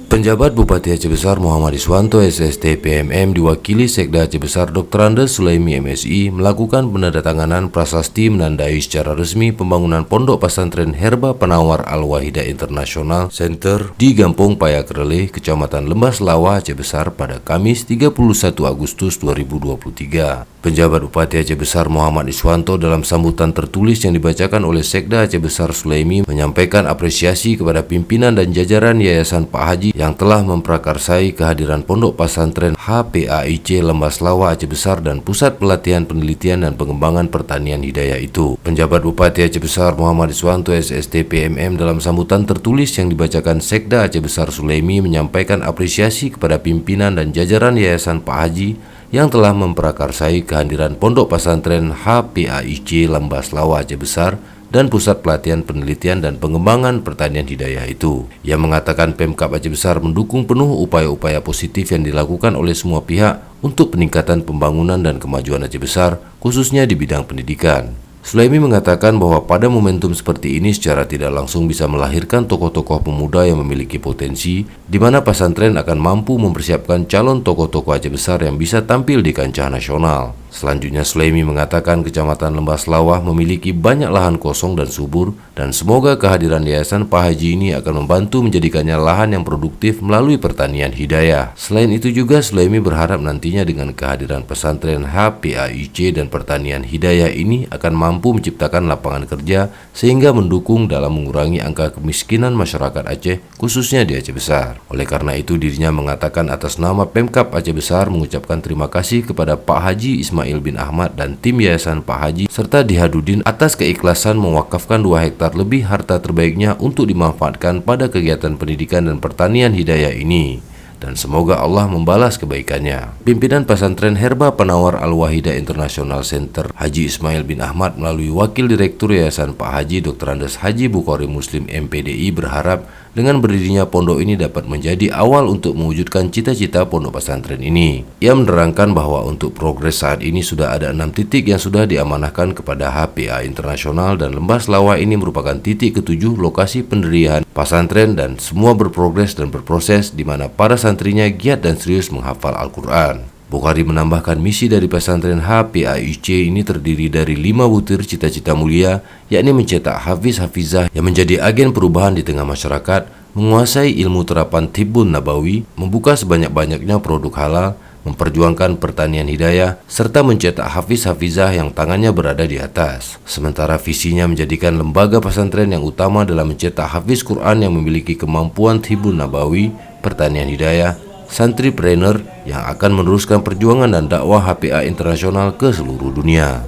Penjabat Bupati Aceh Besar Muhammad Iswanto SST PMM diwakili Sekda Aceh Besar Dr. Andes Sulaimi MSI melakukan penandatanganan prasasti menandai secara resmi pembangunan Pondok Pesantren Herba Penawar Al-Wahidah International Center di Gampong Payakrele, Kecamatan Lembah Selawa, Aceh Besar pada Kamis 31 Agustus 2023. Penjabat Bupati Aceh Besar Muhammad Iswanto dalam sambutan tertulis yang dibacakan oleh Sekda Aceh Besar Sulaimi menyampaikan apresiasi kepada pimpinan dan jajaran Yayasan Pak Haji yang telah memprakarsai kehadiran Pondok Pesantren HPAIC Lembah Selawa Aceh Besar dan Pusat Pelatihan Penelitian dan Pengembangan Pertanian Hidayah itu. Penjabat Bupati Aceh Besar Muhammad Iswanto SST PMM dalam sambutan tertulis yang dibacakan Sekda Aceh Besar Sulaimi menyampaikan apresiasi kepada pimpinan dan jajaran Yayasan Pak Haji yang telah memprakarsai kehadiran Pondok Pesantren HPAIC Lembah Selawa Aceh Besar dan Pusat Pelatihan Penelitian dan Pengembangan Pertanian Hidayah itu. Ia mengatakan Pemkab Aceh Besar mendukung penuh upaya-upaya positif yang dilakukan oleh semua pihak untuk peningkatan pembangunan dan kemajuan Aceh Besar, khususnya di bidang pendidikan. Sulaimi mengatakan bahwa pada momentum seperti ini secara tidak langsung bisa melahirkan tokoh-tokoh pemuda yang memiliki potensi, di mana pesantren akan mampu mempersiapkan calon tokoh-tokoh Aceh Besar yang bisa tampil di kancah nasional. Selanjutnya Sulaimi mengatakan Kecamatan Lembah Selawah memiliki banyak lahan kosong dan subur, dan semoga kehadiran Yayasan Pak Haji ini akan membantu menjadikannya lahan yang produktif melalui pertanian hidayah. Selain itu juga Sulaimi berharap nantinya dengan kehadiran pesantren HPAIC dan pertanian hidayah ini akan mampu menciptakan lapangan kerja sehingga mendukung dalam mengurangi angka kemiskinan masyarakat Aceh, khususnya di Aceh Besar. Oleh karena itu dirinya mengatakan atas nama Pemkab Aceh Besar mengucapkan terima kasih kepada Pak Haji Ismail bin Ahmad dan tim Yayasan Pak Haji serta Dihadudin atas keikhlasan mewakafkan 2 hektar lebih harta terbaiknya untuk dimanfaatkan pada kegiatan pendidikan dan pertanian hidayah ini. Dan semoga Allah membalas kebaikannya. Pimpinan pesantren Herba Penawar Al-Wahidah International Center Haji Ismail bin Ahmad melalui Wakil Direktur Yayasan Pak Haji Dr. Andes Haji Bukhari Muslim MPDI berharap dengan berdirinya pondok ini dapat menjadi awal untuk mewujudkan cita-cita pondok pesantren ini. Ia menerangkan bahwa untuk progres saat ini sudah ada 6 titik yang sudah diamanahkan kepada HPA Internasional dan Lembah Selawa ini merupakan titik ke-7 lokasi pendirian pesantren dan semua berprogres dan berproses di mana para santrinya giat dan serius menghafal Al-Quran. Bukhari menambahkan misi dari pesantren HPAIC ini terdiri dari 5 butir cita-cita mulia, yakni mencetak hafiz-hafizah yang menjadi agen perubahan di tengah masyarakat, menguasai ilmu terapan tibbun nabawi, membuka sebanyak-banyaknya produk halal, memperjuangkan pertanian hidayah, serta mencetak hafiz-hafizah yang tangannya berada di atas. Sementara visinya menjadikan lembaga pesantren yang utama dalam mencetak hafiz Quran yang memiliki kemampuan tibbun nabawi, pertanian hidayah, santripreneur yang akan meneruskan perjuangan dan dakwah HPA internasional ke seluruh dunia.